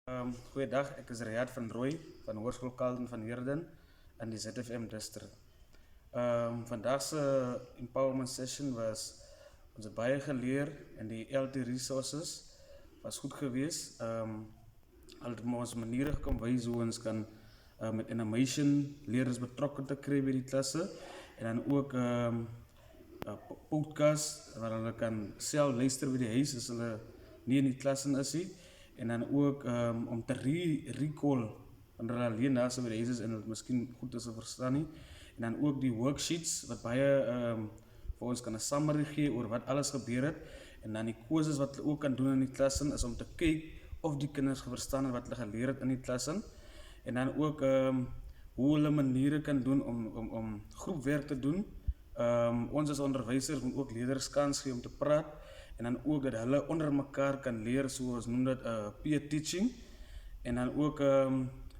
Goeiedag, ek is Riyad van Rooi van Hoërskool Carleton van Heerden in die ZFM District. Vandaag se empowerment session was ons het baie geleer en die LT resources was goed geweest. Al het ons maniere kan wys hoe ons kan met animation leerders betrokken te kry by die klasse en dan ook podcast waar hulle kan self luister by die huis as hulle nie in die klasse is nie. En dan ook om te recall wanneer hulle alleen daar so by die huis is en het miskien goed is te verstaan nie. En dan ook die worksheets wat baie vir ons kan 'n summary gee oor wat alles gebeur het. En dan die quizzes wat hulle ook kan doen in die klasse is om te kyk of die kinders verstaan het wat hulle geleer het in die klasse. En dan ook hoe hulle maniere kan doen om groepwerk te doen. Ons as onderwysers moet ook leerders kans gee om te praat en dan ook dat hulle onder mekaar kan leer, soos noem dit peer teaching. En dan ook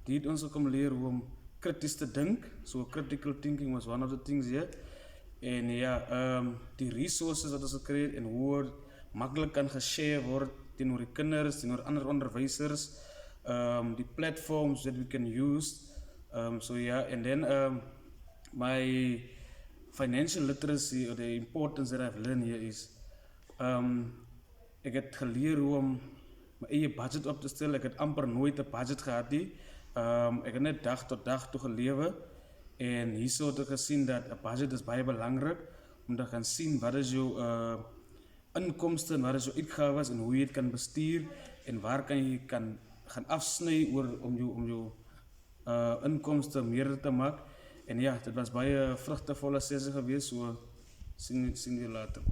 die het ons ook om leer hoe om kritisch te dink. So critical thinking was one of the things here. En ja, die resources wat ons gekry het en hoe het maklik kan geshare word teenoor die kinders, teenoor ander onderwysers, die platforms that we can use. So yeah, and then my financial literacy, or the importance that I've learned here is, ek het geleer hoe om my eie budget op te stel. Ek het amper nooit 'n budget gehad nie. Ek het net dag tot dag toe gelewe en hierso het ek gesien dat 'n budget is baie belangrik om te gaan sien wat is jou inkomste en wat is jou uitgawes en hoe jy dit kan bestuur en waar kan jy gaan afsny om jou inkomste meer te maak. En ja, dit was baie vrugtevolle sessie geweest, so sien jy later.